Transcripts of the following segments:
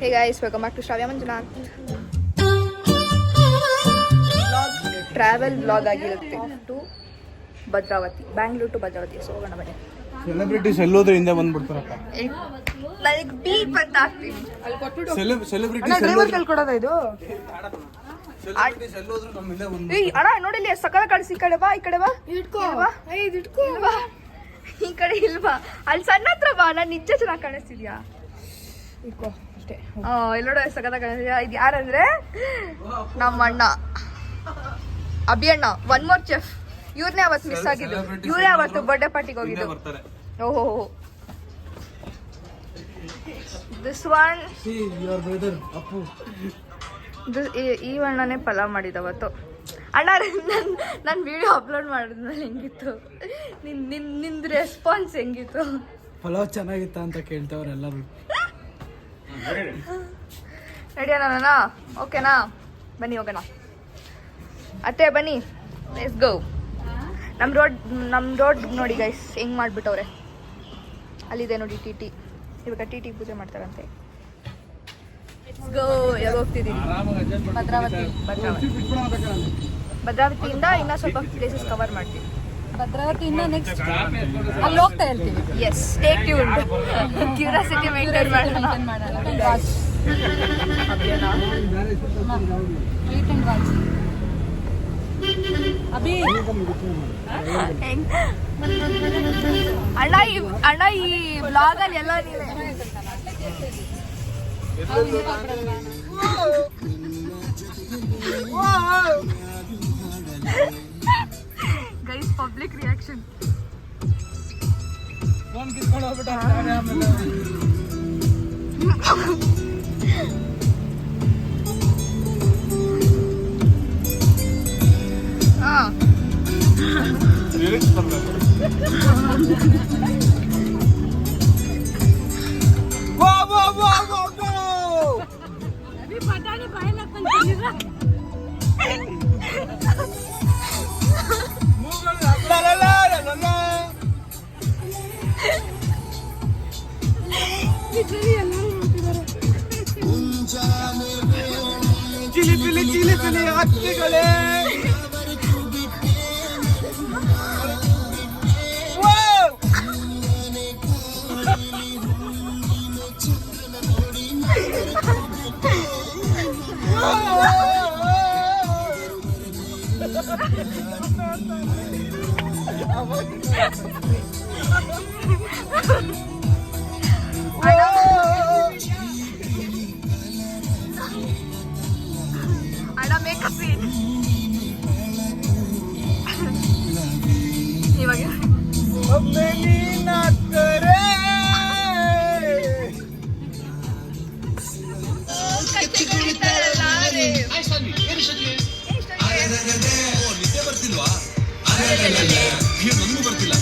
Hey guys, welcome back to Shravya Manjunath. Travel blog ಆಗಿರುತ್ತೆ to Bhadravati, Bangalore to Bhadravati. So ಹೋಗೋಣ ಬನ್ನಿ. Celebrities ಎಲ್ಲೋದ್ರೆ ಹಿಂದೆ ಬಂದ್ಬಿಡ್ತಾರಪ್ಪ. ನನಗೆ ಬೀಪ್ ಅಂತ ಆಗ್ತೀನಿ. ಅಲ್ಲಿ ಕೊಟ್ಬಿಟ್ಟು ಸೆಲೆಬ್ರಿಟೀಸ್ ಡ್ರೈವರ್ ಕೈಲಿ ಕೊಡೋದ ಇದು? ಸೆಲೆಬ್ರಿಟೀಸ್ ಎಲ್ಲೋದ್ರೆ ನಮ್ಮ ಹಿಂದೆ ಬಂದು ಏಯ್ ಅಣ್ಣ ನೋಡಿ ಇಲ್ಲಿ ಸಕಲ ಕಾಣಿಸಿ. ಈ ಕಡೆ ಬಾ, ಈ ಕಡೆ ಬಾ. ಇಟ್ಕೋ ಬಾ, ಈ ಕಡೆ ಇಲ್ವಾ? ಅಲ್ಲಿ ಸಣ್ಣ ಹತ್ರ ಬಾ. ನಾನು ನಿಜ ಚೆನ್ನಾಗಿ ಕಾಣಿಸ್ತಿದ್ಯಾ? ಇಟ್ಕೋ ಅಷ್ಟೇ. ಎಲ್ಲೋಡ ಸಕಲ ಕಾಣಿಸ್ತಿದ್ಯಾ? ಇದು ಯಾರಂದ್ರೆ ನಮ್ಮ ಅಣ್ಣ ಅಭಿ ಅಣ್ಣ, ಒನ್ ಮೋರ್ ಚೆಫ್. ಇವ್ರನ್ನೇ ಅವತ್ತು ಮಿಸ್ ಆಗಿದ್ದು. ಇವರೇ ಅವತ್ತು ಬರ್ಡೇ ಪಾರ್ಟಿಗೆ ಹೋಗಿದ್ದು. ಓಹೋ, ದಿಸ್ ಒನ್ ಈ ಅಣ್ಣನೇ ಪಲಾವ್ ಮಾಡಿದ ಅವತ್ತು. ಅಣ್ಣ ನನ್ನ ವಿಡಿಯೋ ಅಪ್ಲೋಡ್ ಮಾಡಿದ್ಮೇಲೆ ಹೆಂಗಿತ್ತು? ನಿಂದು ರೆಸ್ಪಾನ್ಸ್ ಹೆಂಗಿತ್ತು? ಪಲಾವ್ ಚೆನ್ನಾಗಿತ್ತ ಅಂತ ಕೇಳ್ತವ್ರೆ ಎಲ್ಲರೂ. ರೆಡಿಯಾ ನಾನ? ಓಕೆನಾ? ಬನ್ನಿ ಹೋಗೋಣ. ಅತ್ತೆ ಬನ್ನಿ, ಲೆಟ್ಸ್ ಗೋ. ನಮ್ಮ ರೋಡ್ ನೋಡಿ ಗೈಸ್ ಹೆಂಗ್ ಮಾಡ್ಬಿಟ್ಟವ್ರೆ. ಅಲ್ಲಿದೆ ನೋಡಿ ಟಿ. ಇವಾಗ ಟಿ ಪೂಜೆ ಮಾಡ್ತಾರಂತೆ. Let's go. ಯಾವಾಗ ಹೋಗ್ತಿದ್ದೀವಿ? ಭದ್ರಾವತಿಯಿಂದ ಇನ್ನೂ ಸ್ವಲ್ಪ ಪ್ಲೇಸಸ್ ಕವರ್ ಮಾಡ್ತೀವಿ. ಭದ್ರಾವತಿಯಿಂದ ನೆಕ್ಸ್ಟ್ ಅಲ್ಲಿ ಹೋಗ್ತಾ ಇರ್ತೀವಿ. Yes, stay tuned. Curiosity maintain ಮಾಡೋಣ. ಅಭಿ ಅಣ್ಣ ಈ ಬ್ಲಾಗ್ ಅಲ್ಲಿ ಎಲ್ಲ ನೀವೇ. Guys public reaction. ಪಟಾಣಿ ಬಾಯಲ್ಲಿ ಹಾಕೊಂತಿದ್ದೀರಾ? ಚಿಲಿ ಪಿಲಿ ಹಕ್ಕಿಗಳೇ. ಅಣ್ಣ ಮೇಕ್ ಅ ಸೀನ್. ಇವಾಗ ಒಮ್ಮೆ ನೀನಾಗ್ತಾರೆ ನಿದ್ದೆ ಬರ್ತಿಲ್ವಾ? ನನಗೂ ಬರ್ತಿಲ್ಲ.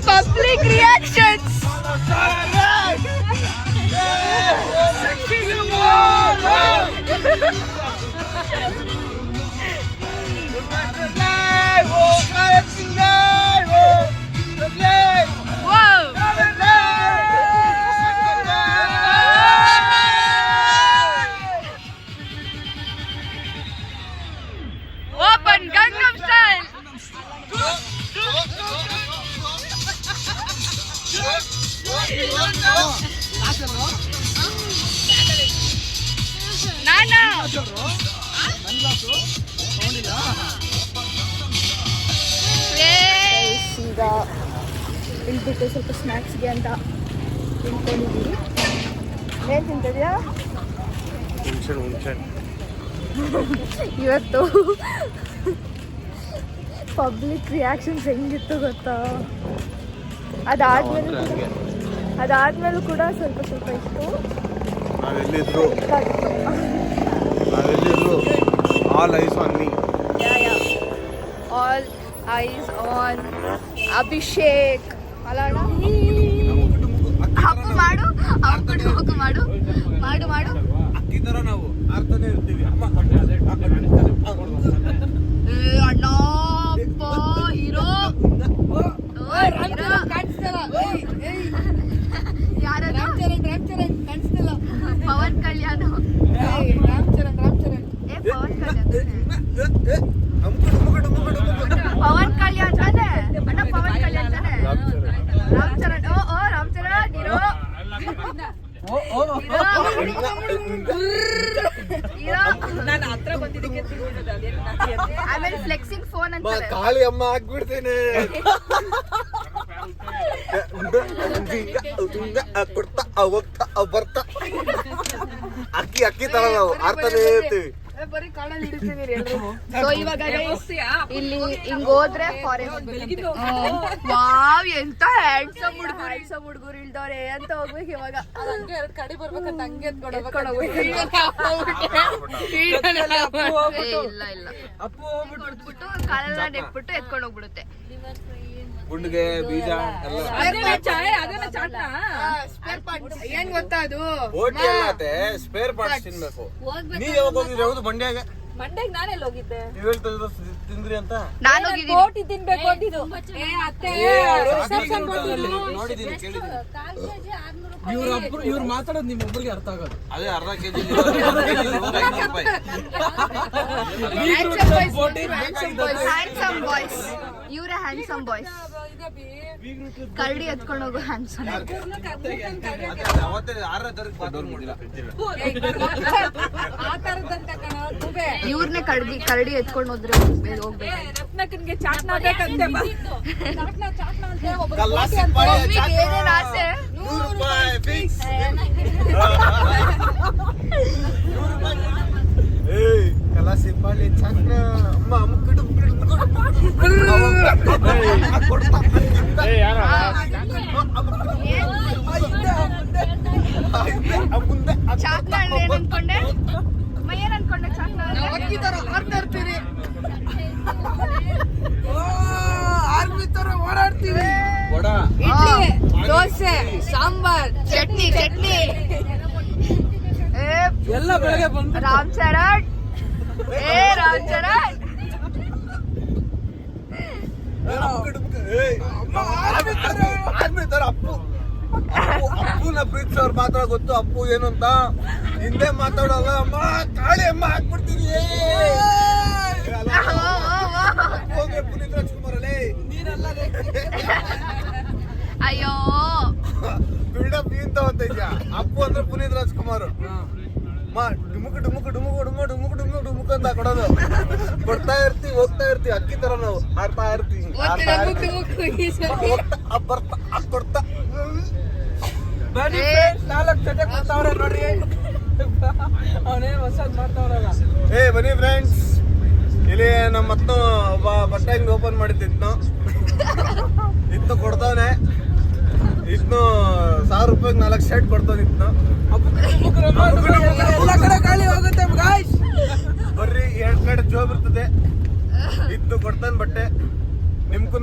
public reactions. Wow. Open Gangnam Style. ನಾನಾ ಈಗ ಇಳ್ಬಿಟ್ಟು ಸ್ವಲ್ಪ ಸ್ನ್ಯಾಕ್ಸ್ಗೆ ಅಂತ ತಿನ್ಕೊಂಡಿದ್ದೀವಿ. ಏನ್ ತಿಂತಿದ್ಯಾ ಇವತ್ತು ಪಬ್ಲಿಕ್ ರಿಯಾಕ್ಷನ್ಸ್ ಹೆಂಗಿತ್ತು ಗೊತ್ತಾ? ಅದಾದ್ಮೇಲೂ ಕೂಡ ಸ್ವಲ್ಪ ಇತ್ತು. ನಾವೆಲ್ಲಿದ್ರು all eyes on me. All eyes on Abhishek. ಅಲ್ಲ ಹಬ್ಬ ಮಾಡು, ಹಬ್ಬ ಮಾಡು. ಅಕ್ಕಿ ತರ ನಾವು ಆಡ್ತಾನೆ ಇರ್ತೀವಿ. ಅಣ್ಣ ಹೀರೋ ಯಾರು? ಪವನ್ ಕಲ್ಯಾಣ್. ಪವನ್ ಕಲ್ಯಾಣ್ ತಾನೆ ಅಣ್ಣ, ಪವನ್ ಕಲ್ಯಾಣ್ ತಾನೆ. ರಾಮಚರಣ್. ಓ ರಾಮಚರಣ್ ಹೀರೋ. ಆಮೇಲೆ ಫ್ಲೆಕ್ಸಿಂಗ್ ಫೋನ್ ಅಂತ ಕಾಳಿ ಅಮ್ಮ ಹಾಕ್ಬಿಡ್ತೇನೆ. ಕೊಡ್ತಾ ಹೋಗ್ತಾ ಬರ್ತಾ ಅಕ್ಕಿ ತರ ನಾವು ಆಡ್ತಾನೆ ಇರ್ತೀವಿ. ಸೊ ಇವಾಗ ಇಲ್ಲಿ ಹಿಂಗ್ ಹೋದ್ರೆ ಫಾರೆಸ್ಟ್. ವಾವ್, ಎಂತ ಹ್ಯಾಂಡ್ಸಮ್ ಹುಡುಗರು ಇಲ್ದವ್ರೆ ಅಂತ ಹೋಗ್ಬೇಕು ಇವಾಗ. ಕಡಿ ಬರ್ಬೇಕಂತ ಹಂಗೆ ಇಲ್ಲ ಹೋಗ್ಬಿಟ್ಟು ಕಾಲೆಲ್ಲ ನೆಟ್ಬಿಟ್ಟು ಎತ್ಕೊಂಡು ಹೋಗ್ಬಿಡುತ್ತೆ. ಗುಂಡಿಗೆ ಬೀಜ ಎಲ್ಲ ಏನ್ ಗೊತ್ತಾ ಅದು? ಬೋಟಿ ಎಲ್ಲ ಸ್ಪೇರ್ ಪಾರ್ಟ್ಸ್ ತಿನ್ಬೇಕು. ನೀವ್ ಯಾವಾಗ ಹೋಗಿದ್ರಿ? ಯಾವ್ದು ಮಂಡ್ಯಾಗ? ಮಂಡ್ಯಕ್ಕೆ ನಾನೆಲ್ಲ ಹೋಗಿದ್ದೆ. ನೀವ್ ಹೇಳ್ತಾ ತಿಂದ್ರಿ ಅಂತ ನಾನು ಬೋಟಿ ತಿನ್ಬೇಕು ಅಂದಿದ್ದು. ನೋಡಿದೀನಿ, ಕೇಳಿದೀನಿ. ಇವ್ರು ಮಾತಾಡೋದು ನಿಮ್ಮೊಬ್ರಿಗೆ ಅರ್ಥ ಆಗೋದು. ಅದೇ ಅರ್ಧ ಕೆಜಿ ರೂಪಾಯಿ. ಹ್ಯಾಂಡ್ಸಮ್ ಬಾಯ್ಸ್, ಇವರೇ ಹ್ಯಾಂಡ್ಸಮ್ ಬಾಯ್ಸ್. ಕರಡಿ ಎತ್ಕೊಂಡು ಹೋಗೋ ಹ್ಯಾಂಡ್ಸಮ್. ಅವತ್ತೇ 6ನೇ ತಾರೀಕು ಪಾದವ್ರು ಮಾಡಿಲ್ಲ. ಇವ್ರನ್ನೇ ಕರಡಿ ಎತ್ಕೊಂಡು ಹೋದ್ರೆ ಹೋಗ್ಬೇಕು. ರತ್ನಕ್ಕನ್ಗೆ ಚಾಟ್ನ ಬೇಕಂತೆ. ಏನೇನ್ ಆಸೆ? 100 ರೂಪಾಯಿ ಫಿಕ್ಸ್. ಕಲಾಸಿ ಪಾಳಿ ಚಾಕ್ನ ಅಮ್ಮ ಅಮ್ಮಕ್ಕಿಡು ಚಾಕ್ನ ಏನ್ ಅನ್ಕೊಂಡೆ? ಏನ್ ಅನ್ಕೊಂಡೆ? ಚಾಕ್ನ ಅಕ್ಕಿ ತರ ಆಡ್ತಾ ಇರ್ತೀರಿ, ಓಡಾಡ್ತೀವಿ. ಇಡ್ಲಿ, ದೋಸೆ, ಸಾಂಬಾರ್, ಚಟ್ನಿ ಎಲ್ಲ ಬೆಳಗ್ಗೆ ಬಂದು ರಾಮ್ ಚರಣ್. ಅಪ್ಪುನ ಪ್ರೀತಿಸೋರ್ ಮಾತ್ರ ಗೊತ್ತು. ಅಪ್ಪು ಏನು ಅಂತ ಹಿಂದೆ ಮಾತಾಡೋಲ್ಲ. ಅಮ್ಮ ಕಾಳಿ ಅಮ್ಮ ಹಾಕ್ಬಿಡ್ತೀನಿ. ಪುನೀತ್ ರಾಜ್ಕುಮಾರ್ ಅಲ್ಲೇ ಅಯ್ಯೋ ಬಿಲ್ಡಪ್ ನೀನ್ ತಗೋತ ಇದ್ಯಾ? ಅಪ್ಪು ಅಂದ್ರೆ ಪುನೀತ್ ರಾಜ್ಕುಮಾರ್. ಡುಮುಕ್ ಅಂತ ಕೊಡೋದು. ಕೊಡ್ತಾ ಇರ್ತೀವಿ, ಹೋಗ್ತಾ ಇರ್ತೀವಿ. ಅಕ್ಕಿ ತರ ನಾವು ಆಡ್ತಾ ಇರ್ತೀವಿ. ಬರ್ತಾ ಕೊಡ್ತಾ 4 ಜೊತೆ ಕೊಡ್ತಾವ್ರೆ ನೋಡ್ರಿ. ಅವನೇ ಹೊಸದ್ ಮಾಡ್ತಾವ್ರಲ್ಲ. ಬನ್ನಿ ಫ್ರೆಂಡ್ಸ್, ಇಲ್ಲಿ ನಮ್ಮ ಮತ್ತೂ ಒಬ್ಬ ಬಟ್ಟೆ ಅಂಗಡಿ ಓಪನ್ ಮಾಡಿದ್ದಿತ್ತು. ಇನ್ನು ಕೊಡ್ತಾವನೆ. ಇನ್ನು 1000 ರೂಪಾಯಿಗೆ 4 ಶರ್ಟ್ ಕೊಡ್ತಾನಿತ್ತು. ಎಲ್ಲ ಕಡೆ ಖಾಲಿ ಹೋಗುತ್ತೆ ಗಾಯ್ಸ್. ಬರ್ರಿ, 2 ಕಡೆ ಜೋಬ್ ಇರ್ತದೆ. ಇನ್ನು ಕೊಡ್ತಾನೆ ಬಟ್ಟೆ. ನಿಮ್ಗೂ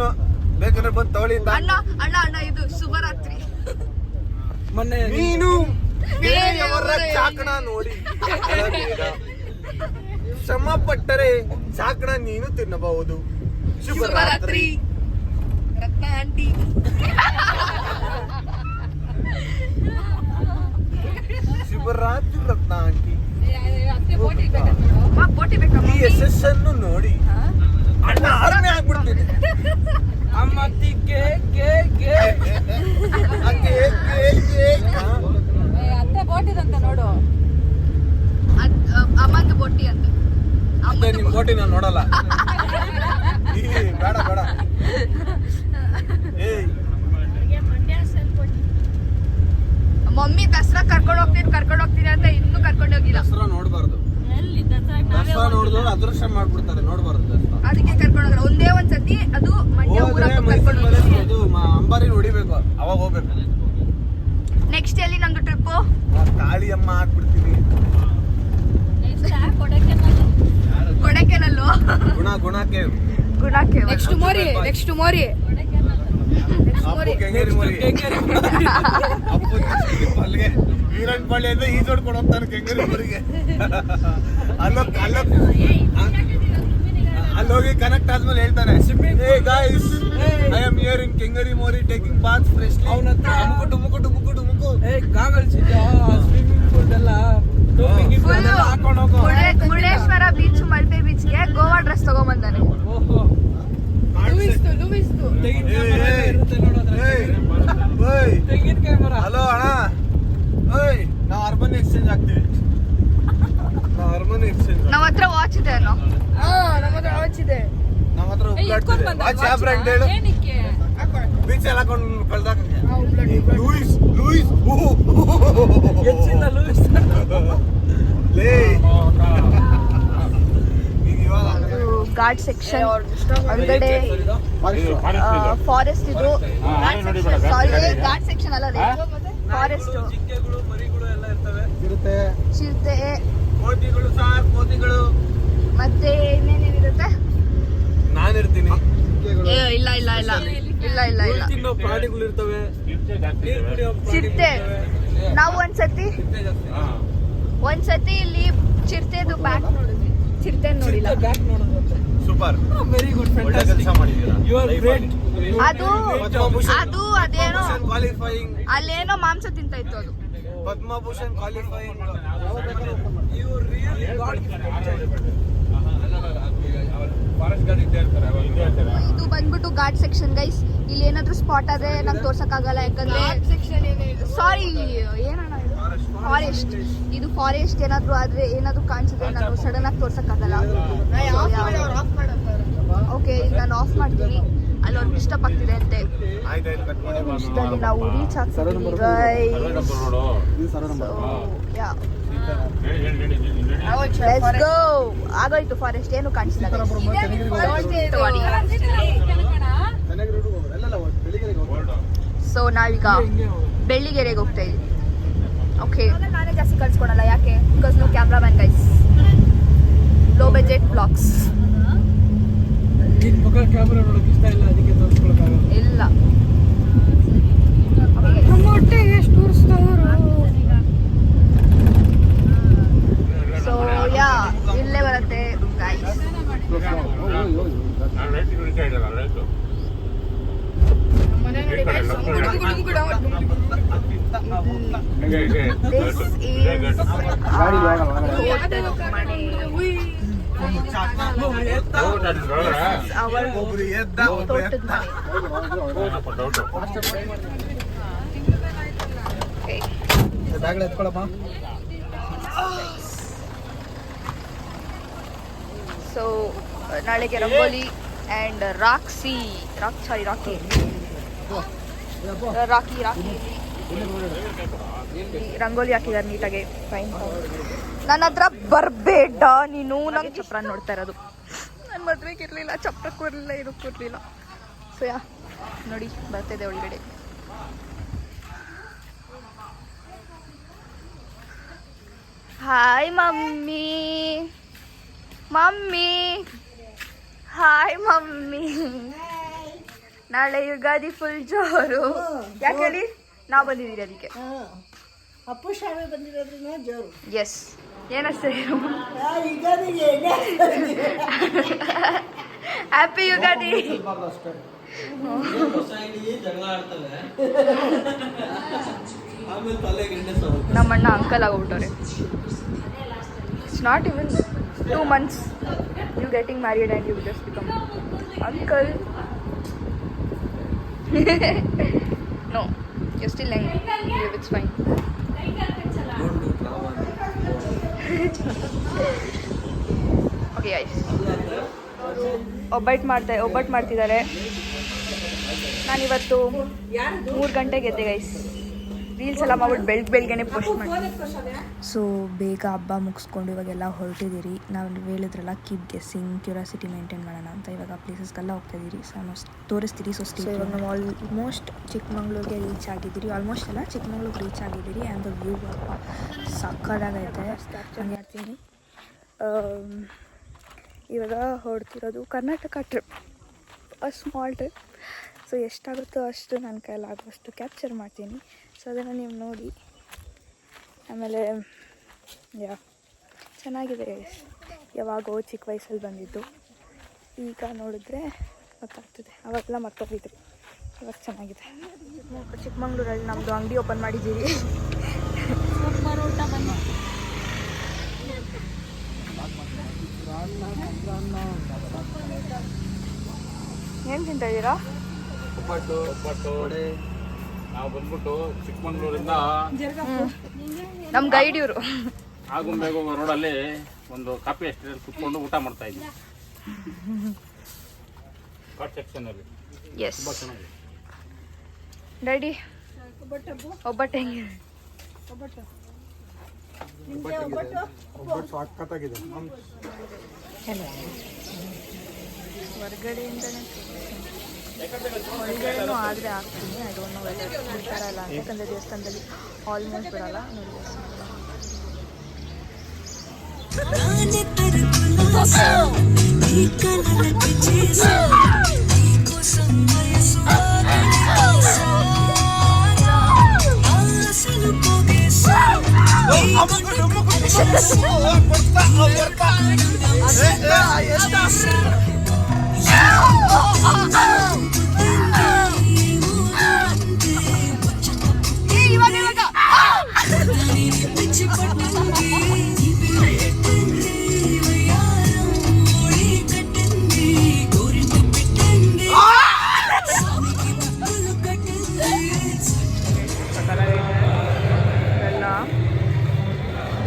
ಬೇಕಂದ್ರೆ ಬಂದು ತಗೊಳ್ಳಿ. ಅಣ್ಣ ಇದು ಶುಭರಾತ್ರಿ. ಮೊನ್ನೆ ನೀನು ಬೇರೆಯವರ ಚಾಕಣ ನೋಡಿ ಶ್ರಮ ಪಟ್ಟರೆ ಚಾಕಣ ನೀನು ತಿನ್ನಬಹುದು. ಶುಭರಾತ್ರಿ. ರತ್ನ ಆಂಟಿ. ಶುಭರಾತ್ರಿ ರತ್ನ ಆಂಟಿ. ಬೋಟಿ ಬೇಕಮ್ಮ. ಈ ಯಶಸ್ಸನ್ನು ನೋಡಿ ಅಣ್ಣ ಆರನೇ ಆಗ್ಬಿಡ್ತೀನಿ. ಅಮ್ಮತ್ತಿ ಅತ್ತೆ ಬೋಟಿದಂತ ನೋಡು. ಅಮ್ಮಂದು ಬೋಟಿ ಅಂತ. ಅದೇ ನಿಮ್ ಬೋಟಿ ನಾನು ನೋಡಲ್ಲ. ಬೇಡ ಮಮ್ಮಿ ದಸರಾ ಕರ್ಕೊಂಡು ಹೋಗ್ತೀನಿ ಅಂತ ಇನ್ನೂ ಕರ್ಕೊಂಡು ಹೋಗಿಲ್ಲ. ದಸರಾ ನೋಡ್ಬಾರ್ದು. ದಸರಾ ನೋಡಿದ್ರೆ ಅದೃಶ್ಯ ಮಾಡ್ಬಿಡ್ತಾರೆ, ನೋಡ್ಬಾರ್ದು ದಸರಾ. ಅದಕ್ಕೆ ಕರ್ಕೊಂಡು ಹೋಗಲ್ಲ. ಒಂದೇ ಒಂದ್ಸತಿ ಅದು ಮಂಡ್ಯ ಊರಪ್ಪ ಕರ್ಕೊಂಡು ಹೋಗಿ. ಅದು ಅಂಬಾರಿ ನೋಡಿಬೇಕು, ಅವಾಗ ಹೋಗ್ಬೇಕು. ನೆಕ್ಸ್ಟ್ ಎಲ್ಲಿ ನಮ್ದು ಟ್ರಿಪ್ಪು? ಕಾಳಿ ಅಮ್ಮ ಹಾಕ್ಬಿಡ್ತೀನಿ. ಕೊಡಕೆನಲ್ಲು ಗುಣಕ್ಕೆ ನೆಕ್ಸ್ಟ್ ಮೋರಿ ಕೆಂಗೇರಿ ಮೋರಿ ಅಪ್ಪು ಅಲ್ಲಿಗೆ ವೀರನ್ ಪಳ್ಳಿ ಅಂತ ಈಜೋಡ್ಕೊಂಡು ಹೋಗ್ತಾನೆ ಕೆಂಗೇರಿ ಮೋರಿಗೆ. ಅಲ್ಲೋಗಿ ಕನೆಕ್ಟ್ ಆದ್ಮೇಲೆ ಹೇಳ್ತಾನೆ, hey guys, I am here in Kengeri ಮೋರಿ ಟೇಕಿಂಗ್ ಬಾತ್ ಫ್ರೆಶ್ಲಿ. ಅವನತ್ರ ಟುಮುಕು ಗಾಗಲ್ಸ್ ಸ್ವಿಮ್ಮಿಂಗ್ ಪೂಲ್ ಎಲ್ಲ ಹಾಕೊಂಡು ಹೋಗೋ. ಮುರುಡೇಶ್ವರ ಬೀಚ್, ಮಲ್ಪೆ ಬೀಚ್ಗೆ ಗೋವಾ ಡ್ರೆಸ್ ತಗೊಂಬಂದಾನೆ. ಓಹೋ ತೆಂಗಿನ ಕ್ಯಾಮರಾ. ಹಲೋ ಅಣ್ಣ, ನಾವು ಅರ್ಬನ್ ಎಕ್ಸ್ಚೇಂಜ್ ಆಗ್ತೀವಿ. ನಮ್ಮ ಹತ್ರ ವಾಚ್ ಇದೆ ಅನ್ನೋ. ನಮ್ಮ ಹತ್ರ ವಾಚ್ ಯಾವ ಬ್ರ್ಯಾಂಡ್ ಹೇಳು? ಬೀಚ್ ಎಲ್ಲ ಹಾಕೊಂಡು ಕಳ್ದಾಗ ಲೂಯಿಸ್ ಹೆಚ್ಚಿನ ಲೂಯಿಸ್. ಲೇ ಈಗ ಇವಾಗ ಘಾಟ್ ಸೆಕ್ಷನ್ ಒಳಗಡೆ ಫಾರೆಸ್ಟ್ ಇದು. ಸಾರಿ, ಘಾಟ್ ಸೆಕ್ಷನ್ ಅಲ್ಲ, ಫಾರೆಸ್ಟ್. ಜಿಂಕೆಗಳು ಮರಿಗಳು ಎಲ್ಲ ಇರ್ತವೆ. ಚಿರತೆ ಕೋತಿಗಳು ಮತ್ತೆ ಇನ್ನೇನೇನಿರುತ್ತೆ? ನಾನಿರ್ತೀನಿ. ಇಲ್ಲ ತಿನ್ನೋ ಪ್ರಾಣಿಗಳು ಇರ್ತವೆ. ನೀರು ಕುಡಿಯೋ ಚಿರತೆ. ನಾವು ಒಂದ್ಸತಿ ಇಲ್ಲಿ ಚಿರತೆದು ಬ್ಯಾಕ್ ನೋಡಿದ್ವಿ. ಚಿರತೆ ನೋಡಿಲ್ಲ. ಬ್ಯಾಕ್ ನೋಡೋದು. ಸೂಪರ್, ವೆರಿ ಗುಡ್, ಒಳ್ಳೆ ಕೆಲಸ ಮಾಡಿದ್ದೀರಾ. You are great. ಅದು ಅದೇನೋ ಕ್ವಾಲಿಫೈಯಿಂಗ್, ಅಲ್ಲೇನೋ ಮಾಂಸ ತಿಂತ ಇತ್ತು ಅದು. Padma Bhushan qualifying. You really god. ಇದು ಬಂದ್ಬಿಟ್ಟು ಘಾಟ್ ಸೆಕ್ಷನ್ ಗೈಸ್. ಇಲ್ಲಿ ಏನಾದ್ರು ಸ್ಪಾಟ್ ಆದ್ರೆ ನಂಗೆ ತೋರ್ಸಕ್ಕಾಗಲ್ಲ, ಯಾಕಂದ್ರೆ ಸಾರಿ ಏನಣ್ಣ ಫಾರೆಸ್ಟ್. ಇದು ಫಾರೆಸ್ಟ್. ಏನಾದ್ರು ಆದ್ರೆ ಏನಾದ್ರು ಕಾಣಿಸಿದ್ರೆ ನಾನು ಸಡನ್ ಆಗಿ ತೋರ್ಸಕ್ಕಾಗಲ್ಲ. ಓಕೆ, ಈಗ ನಾನು ಆಫ್ ಮಾಡ್ತೀನಿ. ಅಲ್ಲಿ ಅವ್ರಿಗೆ ಡಿಸ್ಟರ್ಬ್ ಆಗ್ತಿದೆ ಅಂತೆ. ಇಷ್ಟದಲ್ಲಿ ನಾವು ರೀಚ್ ಆಗ್ತಿದ್ದೀವಿ ಗೈಸ್. Let's go. ಆಗೋಯ್ತು ಫಾರೆಸ್ಟ್, ಏನು ಕಾಣಿಸಿಲ್ಲ. ಸೊ ನಾವೀಗ ಬೆಳ್ಳಿಗೆರೆಗೆ ಹೋಗ್ತಾ ಇದೀವಿ. ಓಕೆ, ನಾನೇ ಜಾಸ್ತಿ ಕಳ್ಸ್ಕೊಳಲ್ಲ, ಯಾಕೆ? Because no cameraman guys, low budget blogs. ನಿನ್ ಮಗ ಕ್ಯಾಮರಾ ನೋಡಕ್ ಇಷ್ಟ ಇಲ್ಲ, ಅದಕ್ಕೆ ತೋರಿಸ್ಕೊಳಕ್ಕಾಗಲ್ಲ. ಇಲ್ಲ, ಸೊ ಯಾ ಇಲ್ಲೇ ಬರುತ್ತೆ ಗೈಸ್. ಒಬ್ರು ಎದ್ದ, ಒಬ್ರು ಎತ್ತ. ಬ್ಯಾಗ್ಲ ಎತ್ಕೊಳಪ್ಪ. ಸೊ ನಾಳೆಗೆ ರಂಗೋಲಿ ಆ್ಯಂಡ್ ರಾಕಿ ರಂಗೋಲಿ ಹಾಕಿದ್ದಾರೆ ನೀಟಾಗಿ. ಫೈನ್. ನನ್ನ ಹತ್ರ ಬರಬೇಡ ನೀನು. ನಂಗೆ ಚಪ್ರ ನೋಡ್ತಾ ಇರೋದು. ನನ್ನ ಮದ್ವೆಗೆ ಇರಲಿಲ್ಲ, ಚಪ್ರಕ್ಕೂ ಇರಲಿಲ್ಲ, ಇದಕ್ಕೂ ಇರಲಿಲ್ಲ. ಸೊ ಯಾ ನೋಡಿ ಬರ್ತಿದೆ ಒಳಗಡೆ. Hi mummy. Hi mummy. ನಾಳೆ ಯುಗಾದಿ ಫುಲ್ ಜೋರು. ಯಾಕೆ ಹೇಳಿ? ನಾವು ಬಂದಿದ್ದೀರಿ ಅದಕ್ಕೆ. ಅಪ್ಪು ಶಾಲೆ ಬಂದಿರೋದ್ರಿಂದ ಜೋರು. ಎಸ್. ಏನಷ್ಟೇ ಹ್ಯಾಪಿ ಯುಗಾದಿ. ನಮ್ಮಣ್ಣ ಅಂಕಲ್ ಆಗೋಗ್ಬಿಟ್ಟವ್ರೆ. It's not even 2 months you getting married and you just become uncle. No, you're still young. It's fine. Okay guys, ಒಬ್ಬಟ್ಟು ಮಾಡ್ತಿದ್ದಾರೆ. ನಾನಿವತ್ತು 3 ಗಂಟೆಗೆ ಎದ್ದೆ ಗೈಸ್. ರೀಲ್ಸ್ ಎಲ್ಲ ಮಾಡ್ಬಿಟ್ಟು ಬೆಳಗ್ಗೆನೆ ಪೋಸ್ಟ್ ಮಾಡ್ತೀನಿ. ಸೊ ಬೇಗ ಹಬ್ಬ ಮುಗಿಸ್ಕೊಂಡು ಇವಾಗೆಲ್ಲ ಹೊರಟಿದ್ದೀರಿ. ನಾವು ಹೇಳಿದ್ರಲ್ಲ ಕೀಪ್ ಗೆಸ್ಸಿಂಗ್, ಕ್ಯೂರಿಯಾಸಿಟಿ ಮೇಂಟೈನ್ ಮಾಡೋಣ ಅಂತ. ಇವಾಗ ಪ್ಲೇಸಸ್ಗೆಲ್ಲ ಹೋಗ್ತಾ ಇದ್ದೀರಿ. ಸೊ ನಾವು ತೋರಿಸ್ತೀರಿ. ಸೊ ಇವಾಗ ನಾವು ಆಲ್ಮೋಸ್ಟ್ ಚಿಕ್ಕಮಂಗ್ಳೂರಿಗೆ ರೀಚ್ ಆಗಿದ್ದೀರಿ. ಆಲ್ಮೋಸ್ಟ್ ಎಲ್ಲ ಚಿಕ್ಕಮಂಗ್ಳೂರಿಗೆ ರೀಚ್ ಆಗಿದ್ದೀರಿ. ಆ್ಯಂಡ್ ದ ವ್ಯೂ ಸಕ್ಕತ್ತಾಗೈತೆ. ಕ್ಯಾಪ್ಚರ್ ಮಾಡ್ತೀನಿ. ಇವಾಗ ಹೊರಡ್ತಿರೋದು Karnataka trip, small trip. So ಎಷ್ಟಾಗುತ್ತೋ ಅಷ್ಟು ನನ್ನ ಕೈಲಾಗುವಷ್ಟು ಕ್ಯಾಪ್ಚರ್ ಮಾಡ್ತೀನಿ. ಸೊ ಅದನ್ನು ನೀವು ನೋಡಿ. ಆಮೇಲೆ ಚೆನ್ನಾಗಿದೆ. ಯಾವಾಗೋ ಚಿಕ್ಕ ವಯಸ್ಸಲ್ಲಿ ಬಂದಿದ್ದು, ಈಗ ನೋಡಿದ್ರೆ ಗೊತ್ತಾಗ್ತದೆ. ಅವಾಗೆಲ್ಲ ಮರ್ತೋಗಿದ್ರು, ಇವಾಗ ಚೆನ್ನಾಗಿದೆ. ಚಿಕ್ಕಮಂಗ್ಳೂರಲ್ಲಿ ನಮ್ಮದು ಅಂಗಡಿ ಓಪನ್ ಮಾಡಿದ್ದೀವಿ. ಪರೋಟ ಬನ್ನಿ. ಏನು ತಿಂತಾ ಇದ್ದೀರಾ? ಒಬ್ಬಟ್ಟು ನಾವು ಬಂದ್ಬಿಟ್ಟು ಚಿಕ್ಕಮಂಗ್ಳೂರಿಂದ ನಮ್ಮ ಗೈಡ್ ಇವರು. ಆಗುಂಬೆಗೋ ರೋಡಲ್ಲಿ ಒಂದು ಕಾಫಿ ಎಸ್ಟೇಟಲ್ಲಿ ಕುತ್ಕೊಂಡು ಊಟ ಮಾಡ್ತಾ ಇದ್ವಿ. ಕಾಟ್ ಸೆಕ್ಷನ್ ಅಲ್ಲಿ ಎಸ್ ತುಂಬಾ ಚೆನ್ನಾಗಿದೆ. ಡ್ಯಾಡಿ ಒಬ್ಬಟ್ಟು ಹೆಂಗಿದೆ? ಒಬ್ಬಟ್ಟು ಸಕ್ಕತ್ತಾಗಿದೆ. ಹೊರಗಡೆಯಿಂದನೇ ಹೊರಗಡೆನೂ ಆದರೆ ಆಗ್ತೀನಿ. ಐ ಡೋಂಟ್ ನೋ ವೆದರ್ ಬಿಡ್ತಾರ ಇಲ್ಲ ಅಂತ. ಯಾಕಂದರೆ ದೇವಸ್ಥಾನದಲ್ಲಿ ಆಲ್ಮೋಸ್ಟ್ ಬಿಡಲ್ಲ. ನೋಡಿ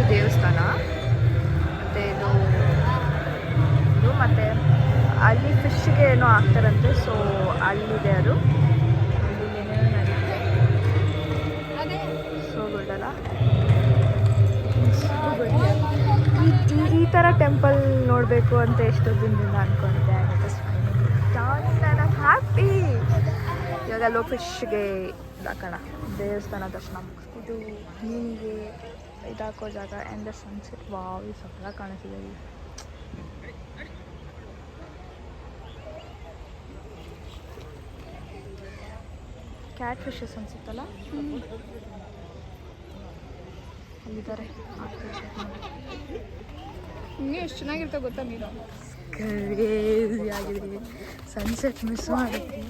ದೇವಸ್ಥಾನ ಮತ್ತು ಇದು ಮತ್ತು ಅಲ್ಲಿ ಫಿಶ್ಗೆ ಏನೋ ಹಾಕ್ತಾರಂತೆ. ಸೊ ಅಲ್ಲಿದೆ ಅದು. ಅಲ್ಲಿ ಏನೇನೋ ನಡೀತೆ. ಸೊ ಗುಡ್ಡಲ್ಲ ಈ ಥರ ಟೆಂಪಲ್ ನೋಡಬೇಕು ಅಂತ ಎಷ್ಟೋ ದಿನದಿಂದ ಅಂದ್ಕೊಂಡಿದ್ದೆ. ನಾನು ಹ್ಯಾಪಿ. ಇವಾಗ ಅಲ್ಲೋ ಫಿಶ್ಗೆ ಹಾಕೋಣ. ದೇವಸ್ಥಾನ ದರ್ಶನ ಇದು ಮೀನಿಗೆ ಇದಾಕೋ ಜಾಗ. ಆ್ಯಂಡ್ ದ ಸನ್ಸೆಟ್ ವಾವ್ ಸಕ್ಕಲ ಕಾಣಿಸ್ತಿದೆ. ಕ್ಯಾಟ್ ಫಿಶಸ್ ಅನ್ಸುತ್ತಲ್ಲ, ಅಲ್ಲಿದ್ದಾರೆ. ಇನ್ನೂ ಎಷ್ಟು ಚೆನ್ನಾಗಿರ್ತಾ ಗೊತ್ತಾ ನೀರು. ಕ್ರೇಜಿ ಆಗಿದೆ. ಸನ್ಸೆಟ್ ಮಿಸ್ ಮಾಡಿದ್ವಿ.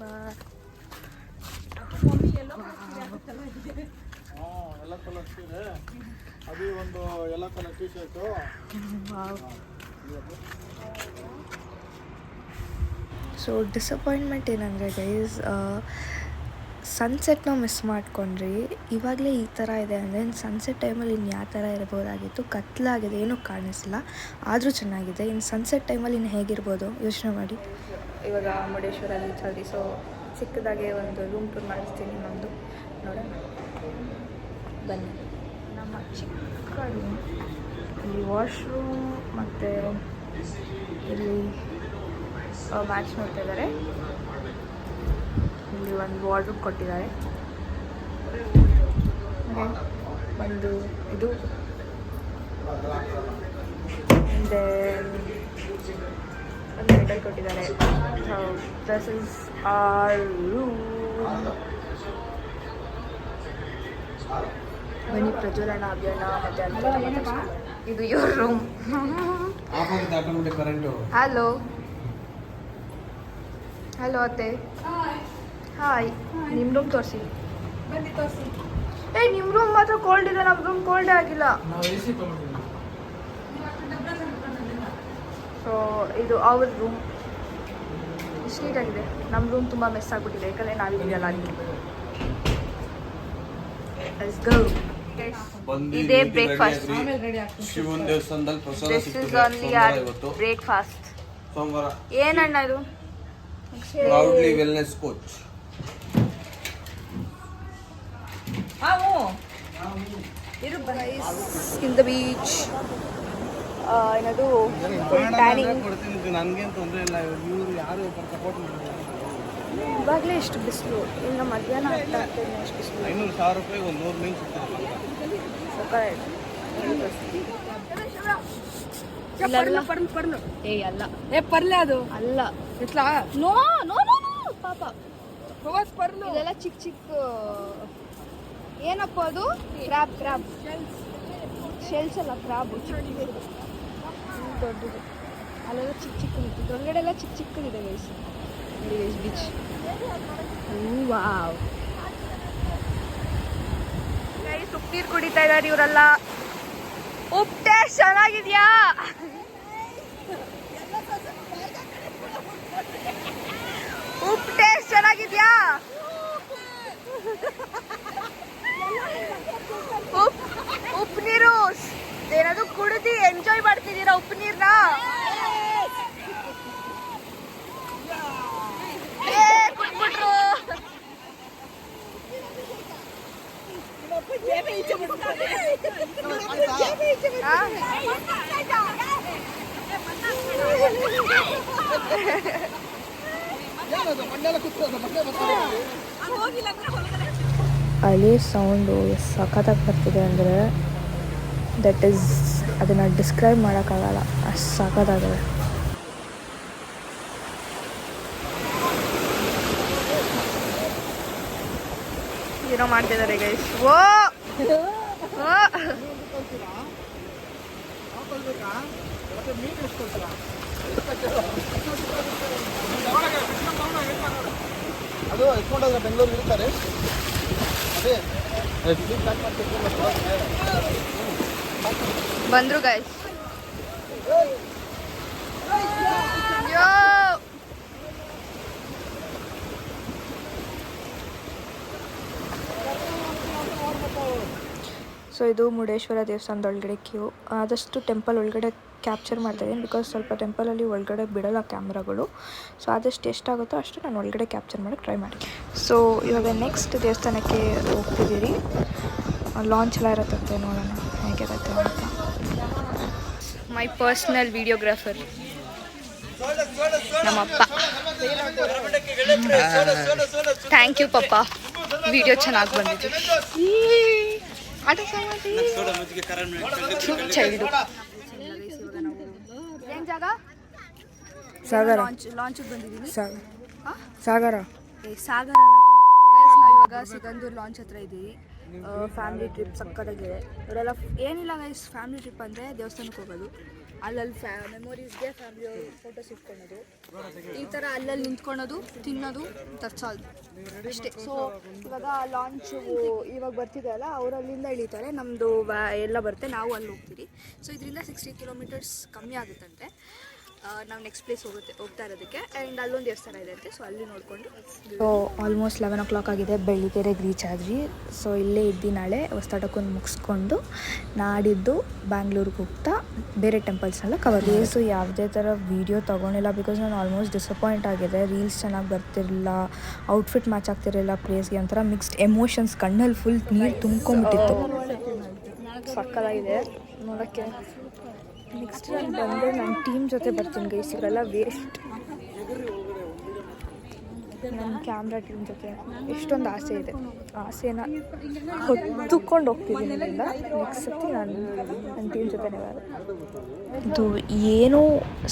ಬಾ ಎಲ್ಲ ಕಲರ್ಸ್ ಇದೆ. ಅದು ಒಂದು ಎಲ್ಲ colour T shirt. So disappointment ಏನಂದರೆ ಗೈಸ್, ಸನ್ಸೆಟ್ನ ಮಿಸ್ ಮಾಡ್ಕೊಂಡ್ರಿ. ಇವಾಗಲೇ ಈ ಥರ ಇದೆ ಅಂದರೆ ಸನ್ಸೆಟ್ ಟೈಮಲ್ಲಿ ಇನ್ನು ಯಾವ ಥರ ಇರ್ಬೋದಾಗಿತ್ತು. ಕತ್ಲಾಗಿದೆ, ಏನೂ ಕಾಣಿಸಿಲ್ಲ, ಆದರೂ ಚೆನ್ನಾಗಿದೆ. ಇನ್ನು ಸನ್ಸೆಟ್ ಟೈಮಲ್ಲಿ ಇನ್ನು ಹೇಗಿರ್ಬೋದು ಯೋಚನೆ ಮಾಡಿ. ಇವಾಗ ಮುರುಡೇಶ್ವರ ರೀಚ್ ಆದ್ರಿ. ಸೊ ಚಿಕ್ಕದಾಗೆ ಒಂದು ರೂಮ್ ಟೂರ್ ಮಾಡಿಸ್ತೀನಿ ನಮ್ಮದು, ನೋಡೋಣ ಬನ್ನಿ. ನಮ್ಮ ಚಿಕ್ಕ ರೂಮ್, ಇಲ್ಲಿ ವಾಶ್ರೂಮ್ ಮತ್ತು ಇಲ್ಲಿ ಮ್ಯಾಚ್ ನೋಡ್ತಾ ಇದ್ದಾರೆ. ಇಲ್ಲಿ ಒಂದು ವಾರ್ಡ್ರೂಮ್ ಕೊಟ್ಟಿದ್ದಾರೆ. ಒಂದು ಇದು ಒಂದು ಮೆಟಲ್ ಕೊಟ್ಟಿದ್ದಾರೆ. This is our room. ಬನ್ನಿ ಪ್ರಜ್ವಲನ ಅಭಿಯಾನ ಮತ್ತು ಅಂತ. ಇದು ಇವ್ರ ರೂಮ್. ಹಲೋ ಹಲೋ ಅತ್ತೆ. ಹಾಯ್. ನಿಮ್ಮ ರೂಮ್ ತೋರಿಸಿ. ಏ ನಿಮ್ಮ ರೂಮ್ ಮಾತ್ರ ಕೋಲ್ಡ್ ಇದೆ, ನಮ್ಮ ರೂಮ್ ಕೋಲ್ಡೇ ಆಗಿಲ್ಲ. ಸೊ ಇದು ಅವ್ರ ರೂಮ್. ಇಷ್ಟು ನೀಟಾಗಿದೆ. ನಮ್ಮ ರೂಮ್ ತುಂಬ ಮೆಸ್ ಆಗಿಬಿಟ್ಟಿದೆ, ಯಾಕಂದರೆ ನಾವಿದೆಯಲ್ಲ ಅದಕ್ಕೆ. ಇದೇ ಬ್ರೇಕ್ಫಾಸ್ಟ್. ಶಿವನ ದೇವಸ್ಥಾನದಲ್ಲಿ ಪ್ರಸಾದ ಸಿಗ್ತದೆ. ಬ್ರೇಕ್ಫಾಸ್ಟ್ ಸೋಮವಾರ. ಏನಣ್ಣ ಇದು? Proudly wellness coach. In the beach ಏನದು ಟ್ಯಾನಿಂಗ್. ನನ್ಗೇನು ತೊಂದರೆ ಇಲ್ಲ, ಇವ್ರು ಯಾರು ಸಪೋರ್ಟ್ ಮಾಡಿಲ್ಲ. ಇವಾಗಲೇ ಇಷ್ಟು ಬಿಸಿಲು, ಇನ್ನು ಮಧ್ಯಾಹ್ನ ಆಗ್ತಾ ಎಷ್ಟು ಬಿಸಿಲು. 500,000 ರೂಪಾಯಿಗೆ ಒಂದು 100 ಮೀನು ಸಿಗ್ತದೆ. ಏ ಅಲ್ಲ ಪರ್ಲೆ ಅದು ಅಲ್ಲ ಎಟ್ಲಾ ನೋ ನೋ ನೋ ನೋ ಪಾಪ ಪರ್ಲು ಇದೆಲ್ಲ ಚಿಕ್ಕ ಚಿಕ್ಕ ಏನಪ್ಪ ಅದು ಕ್ರಾಬ್ ಕ್ರಾಬ್ ಶೆಲ್ಸ್ ಅಲ್ಲ ಕ್ರಾಬ್ ದೊಡ್ಡದು ಅಲ್ಲೆಲ್ಲ ಚಿಕ್ಕ ಚಿಕ್ಕದು ಇದ್ರೊಳಗಡೆ ಎಲ್ಲ ಚಿಕ್ಕ ಚಿಕ್ಕದಿದೆ guys. Guys beach wow guys ಉಪ್ಪು ಕುಡಿತಾ ಇದ್ದಾರೆ ಇವರೆಲ್ಲ. ಉಪ್ಪು ಟೇಸ್ಟ್ ಚೆನ್ನಾಗಿದ್ಯಾ? ಉಪ್ಪು ಟೇಸ್ಟ್ ಚೆನ್ನಾಗಿದ್ಯಾ? ಉಪ್ಪು ನೀರು ಏನಾದ್ರು ಕುಡಿದು ಎಂಜಾಯ್ ಮಾಡ್ತಿದ್ದೀರಾ ಉಪ್ಪು ನೀರ್ನ? ಕುಟ್ಬಿಟ್ರು. ಅಲೆ ಸೌಂಡು ಎಷ್ಟು ಸಖತ್ತಾಗಿ ಬರ್ತಿದೆ ಅಂದರೆ ದಟ್ ಈಸ್ ಅದನ್ನು ಡಿಸ್ಕ್ರೈಬ್ ಮಾಡೋಕ್ಕಾಗಲ್ಲ, ಅಷ್ಟು ಸಖತ್ತಾಗಿದೆ. ಏನೋ ಮಾಡ್ತಿದ್ದಾರೆ ಗೈಸ್. ಓ ಅದು ಎತ್ಕೊಂಡೋದ್ರೆ ಬೆಂಗಳೂರಿಗೆ ಇರ್ತಾರೆ. ಅದೇ ಬಂದ್ರು ಗೈಸ್. ಸೊ ಇದು ಮುರುಡೇಶ್ವರ ದೇವಸ್ಥಾನದ ಒಳಗಡೆ ಕ್ಯೂ. ಆದಷ್ಟು ಟೆಂಪಲ್ ಒಳಗಡೆ ಕ್ಯಾಪ್ಚರ್ ಮಾಡ್ತಾಯಿದ್ದೀನಿ ಬಿಕಾಸ್ ಸ್ವಲ್ಪ ಟೆಂಪಲಲ್ಲಿ ಒಳಗಡೆ ಬಿಡೋಲ್ಲ ಕ್ಯಾಮ್ರಾಗಳು. ಸೊ ಆದಷ್ಟು ಎಷ್ಟಾಗುತ್ತೋ ಅಷ್ಟು ನಾನು ಒಳಗಡೆ ಕ್ಯಾಪ್ಚರ್ ಮಾಡೋಕ್ಕೆ ಟ್ರೈ ಮಾಡಿ. ಸೊ ಇವಾಗ ನೆಕ್ಸ್ಟ್ ದೇವಸ್ಥಾನಕ್ಕೆ ಹೋಗ್ತಿದ್ದೀರಿ. ಲಾಂಚ್ ಎಲ್ಲ ಇರತ್ತೆ, ನೋಡೋಣ ಹೇಗಿರುತ್ತೆ ಅಂತ. ಮೈ ಪರ್ಸ್ನಲ್ ವಿಡಿಯೋಗ್ರಾಫರ್ ನಮ್ಮಪ್ಪ. ಥ್ಯಾಂಕ್ ಯು ಪಪ್ಪ, ವಿಡಿಯೋ ಚೆನ್ನಾಗಿ ಬಂದಿತ್ತು. ಚೈಲ್ಡು ಏನು ಜಾಗ? ಸಾಗರ ಲಾಂಚಿಗೆ ಬಂದಿದ್ದೀನಿ. ಸಾಗರ ಸಾಗರ ನಾವು ಇವಾಗ ಸಿಗಂದೂರು ಲಾಂಚ್ ಹತ್ರ ಇದ್ದೀವಿ. ಫ್ಯಾಮಿಲಿ ಟ್ರಿಪ್ ಸಕ್ಕತ್ತಾಗಿದೆ. ಇವರೆಲ್ಲ ಏನಿಲ್ಲ ಗೈಸ್, ಫ್ಯಾಮಿಲಿ ಟ್ರಿಪ್ ಅಂದರೆ ದೇವಸ್ಥಾನಕ್ಕೆ ಹೋಗೋದು, ಅಲ್ಲಲ್ಲಿ ಮೆಮೊರೀಸ್ಗೆ ಫ್ಯಾಮಿಲಿ ಅವರು ಫೋಟೋಸ್ ಇಟ್ಕೊಳೋದು, ಈ ಥರ ಅಲ್ಲಲ್ಲಿ ನಿಂತ್ಕೊಳೋದು, ತಿನ್ನೋದು, ದಟ್ಸ್ ಆಲ್ ಅಷ್ಟೇ. ಸೊ ಇವಾಗ ಲಾಂಚು ಇವಾಗ ಬರ್ತಿದೆ ಅಲ್ಲ, ಅವರು ಅಲ್ಲಿಂದ ಇಳಿತಾರೆ, ನಮ್ಮದು ಎಲ್ಲ ಬರುತ್ತೆ, ನಾವು ಅಲ್ಲಿ ಹೋಗ್ತೀವಿ. ಸೊ ಇದರಿಂದ 60 ಕಿಲೋಮೀಟರ್ಸ್ ಕಮ್ಮಿ ಆಗುತ್ತಂತೆ. ನಾವು ನೆಕ್ಸ್ಟ್ ಪ್ಲೇಸ್ ಹೋಗ್ತಾ ಇರೋದಕ್ಕೆ. ಆ್ಯಂಡ್ ಅಲ್ಲೊಂದು ದೇವಸ್ಥಾನ ಇದೆ ಅಂತೆ, ಸೊ ಅಲ್ಲಿ ನೋಡಿಕೊಂಡು. ಸೊ ಆಲ್ಮೋಸ್ಟ್ 11 o'clock ಆಗಿದೆ, ಬೆಳಿಗ್ಗೆರೆಗೆ ರೀಚ್ ಆದ್ವಿ. ಸೊ ಇಲ್ಲೇ ಇದ್ದು ನಾಳೆ ಹೊಸದಾಟಕ್ಕೊಂದು ಮುಗಿಸ್ಕೊಂಡು ನಾಡಿದ್ದು ಬ್ಯಾಂಗ್ಳೂರಿಗೆ ಹೋಗ್ತಾ ಬೇರೆ ಟೆಂಪಲ್ಸ್ನೆಲ್ಲ ಕವರ್ ಮಾಡಿ. ಸೊ ಯಾವುದೇ ಥರ ವೀಡಿಯೋ ತೊಗೊಂಡಿಲ್ಲ ಬಿಕಾಸ್ ನಾನು ಆಲ್ಮೋಸ್ಟ್ ಡಿಸಪಾಯಿಂಟ್ ಆಗಿದೆ. ರೀಲ್ಸ್ ಚೆನ್ನಾಗಿ ಬರ್ತಿರಲಿಲ್ಲ, ಔಟ್ಫಿಟ್ ಮ್ಯಾಚ್ ಆಗ್ತಿರಲಿಲ್ಲ ಪ್ಲೇಸ್ಗೆ, ಒಂಥರ ಮಿಕ್ಸ್ಡ್ ಎಮೋಷನ್ಸ್, ಕಣ್ಣಲ್ಲಿ ಫುಲ್ ನೀರು ತುಂಬ್ಕೊಂಡ್ಬಿಟ್ಟಿತ್ತು. ಸಕ್ಕತ್ತಾಗಿದೆ ನೋಡೋಕ್ಕೆ. ನೆಕ್ಸ್ಟ್ ನಾನು ಬಂದರೆ ನನ್ನ ಟೀಮ್ ಜೊತೆ ಬರ್ತೀನಿ ಗೈಸ್, ಇವರೆಲ್ಲ ವೇಸ್ಟ್. ನನ್ನ ಕ್ಯಾಮ್ರಾ ಟೀಮ್ ಜೊತೆ ಎಷ್ಟೊಂದು ಆಸೆ ಇದೆ, ಆಸೆನ ಹೊತ್ತುಕೊಂಡು ಹೋಗ್ತಿದ್ದೀನಿ ಇಲ್ಲಿಂದ. ನೆಕ್ಸ್ಟ್ ಸತಿ ನನ್ನ ಟೀಮ್ ಜೊತೆನೇ ಬರೋದು. ಇದು ಏನೂ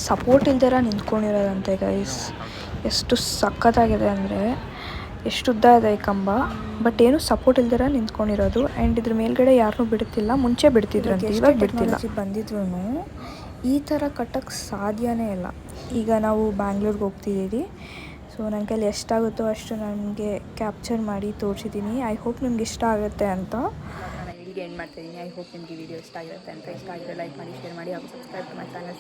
ಸಪೋರ್ಟ್ ಇಲ್ದಿರ ನಿಂತ್ಕೊಂಡಿರೋದಂತೆ ಗೈಸ್. ಎಷ್ಟು ಸಖತ್ತಾಗಿದೆ ಅಂದರೆ, ಎಷ್ಟು ಉದ್ದ ಇದೆ ಈ ಕಂಬ, ಬಟ್ ಏನು ಸಪೋರ್ಟ್ ಇಲ್ದಿರ ನಿಂತ್ಕೊಂಡಿರೋದು. ಆ್ಯಂಡ್ ಇದ್ರ ಮೇಲ್ಗಡೆ ಯಾರನ್ನೂ ಬಿಡ್ತಿಲ್ಲ, ಮುಂಚೆ ಬಿಡ್ತಿದ್ರಂತೆ, ಇವಾಗ ಬಿಡ್ತಿಲ್ಲ. ಬಂದಿದ್ರು ಈ ಥರ ಕಟ್ಟೋಕ್ಕೆ ಸಾಧ್ಯನೇ ಇಲ್ಲ. ಈಗ ನಾವು ಬ್ಯಾಂಗ್ಳೂರ್ಗೆ ಹೋಗ್ತಿದ್ದೀವಿ. ಸೊ ನನ್ನ ಕೈಲಿ ಎಷ್ಟಾಗುತ್ತೋ ಅಷ್ಟು ನನಗೆ ಕ್ಯಾಪ್ಚರ್ ಮಾಡಿ ತೋರಿಸಿದ್ದೀನಿ. ಐ ಹೋಪ್ ನಿಮ್ಗೆ ಇಷ್ಟ ಆಗುತ್ತೆ ಅಂತ. ನಾನು ಇಲ್ಲಿಗೆ ಎಂಡ್ ಮಾಡ್ತಾಯಿದ್ದೀನಿ. ಐ ಹೋಪ್ ನಿಮಗೆ ವಿಡಿಯೋ ಇಷ್ಟ ಆಗಿರುತ್ತೆ ಅಂತ. ಇಷ್ಟ ಆಗಿದ್ರೆ ಲೈಕ್ ಮಾಡಿ, ಶೇರ್ ಮಾಡಿ ಹಾಗೂ ಸಬ್ಸ್ಕ್ರೈಬ್ ಟು ಮೈ ಚಾನಲ್.